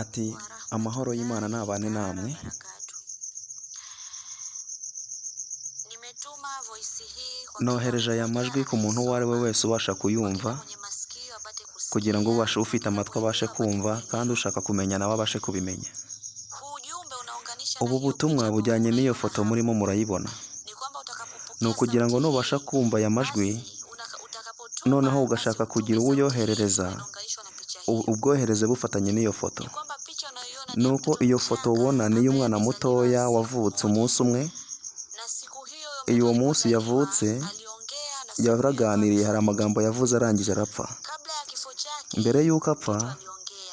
ati amahoro y'Imana nabane namwe. Nohereje aya majwi ku muntu uwo ari we wese ubasha kuyumva, kugira ngo ubashe ufite amatwi abashe kumva, kandi ushaka kumenya nawe abashe kubimenya. Ubu butumwa bujyanye n'iyo foto murimo murayibona. Ni ukugira ngo nubasha kumva aya majwi, noneho ugashaka kugira uwo uyoherereza, ubwohereze bufatanye n'iyo foto. Nuko iyo foto ubona ni iy'umwana mutoya wavutse umunsi umwe. Uwo munsi yavutse yaraganiriye, hari amagambo yavuze arangije arapfa. Mbere y'uko apfa,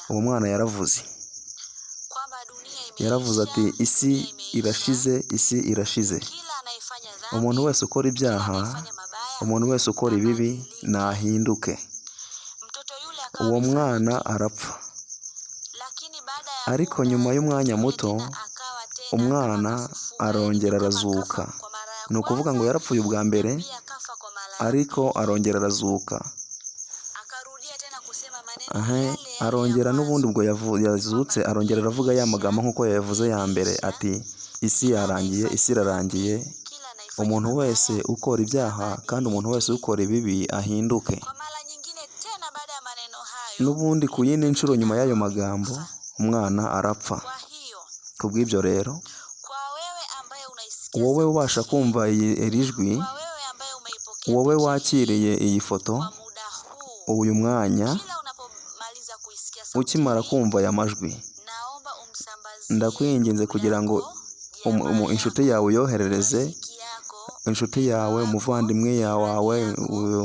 uwo mwana yaravuze ati isi irashize, isi irashize. Umuntu wese ukora ibyaha, umuntu wese ukora ibibi nahinduke. Uwo mwana arapfa, ariko nyuma y'umwanya muto umwana arongera arazuka. Ni ukuvuga ngo yarapfuye ubwa mbere, ariko arongera arazuka. Arongera n'ubundi ubwo yazutse arongera aravuga ya magambo nk'uko yavuze ya mbere, ati isi yarangiye, isi irarangiye. Umuntu wese ukora ibyaha kandi umuntu wese ukora ibibi ahinduke. N'ubundi ku yindi nshuro nyuma y'ayo magambo umwana arapfa. Kubw'ibyo rero, wowe ubasha kumva iri jwi, wowe wakiriye iyi foto, uyu mwanya ukimara kumva aya majwi, ndakwinginze kugira ngo inshuti yawe uyoherereze, inshuti yawe, umuvandimwe wawe,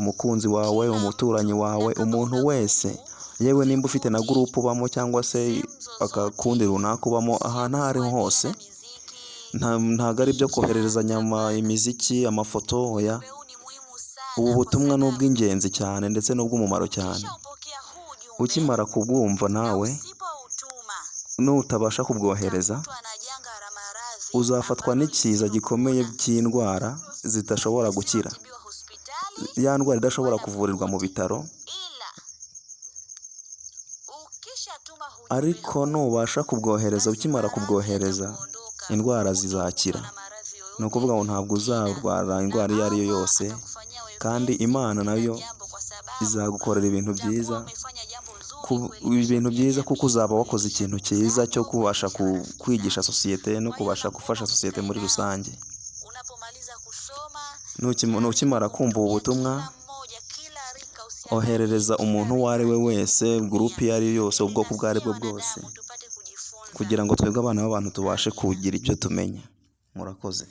umukunzi wawe, umuturanyi wawe, umuntu wese, yewe nimba ufite na gurupe ubamo cyangwa se akakundi runaka ubamo, ahantu aho ariho hose. Ntabwo ari ibyo kohererezanya imiziki, amafoto, oya. Ubu butumwa ni ubw'ingenzi cyane ndetse n'ubw'umumaro cyane. Ukimara kubwumva nawe, nutabasha kubwohereza, uzafatwa n'ikiza gikomeye cy'indwara zidashobora gukira. Ya ndwara idashobora kuvurirwa mu bitaro, ariko nubasha kubwohereza, ukimara kubwohereza, indwara zizakira. Ni ukuvuga ngo ntabwo uzarwara indwara iyo ari yo yose, kandi Imana nayo izagukorera ibintu byiza, kuko uzaba wakoze ikintu cyiza cyo kubasha kwigisha sosiyete no kubasha gufasha sosiyete muri rusange. Nukimara kumva ubu butumwa, oherereza umuntu uwo ari we wese, gurupe iyo ari yo yose, ubwoko ubwo ari bwo bwose, kugira ngo twebwe abana b'abantu tubashe kugira ibyo tumenya. Murakoze.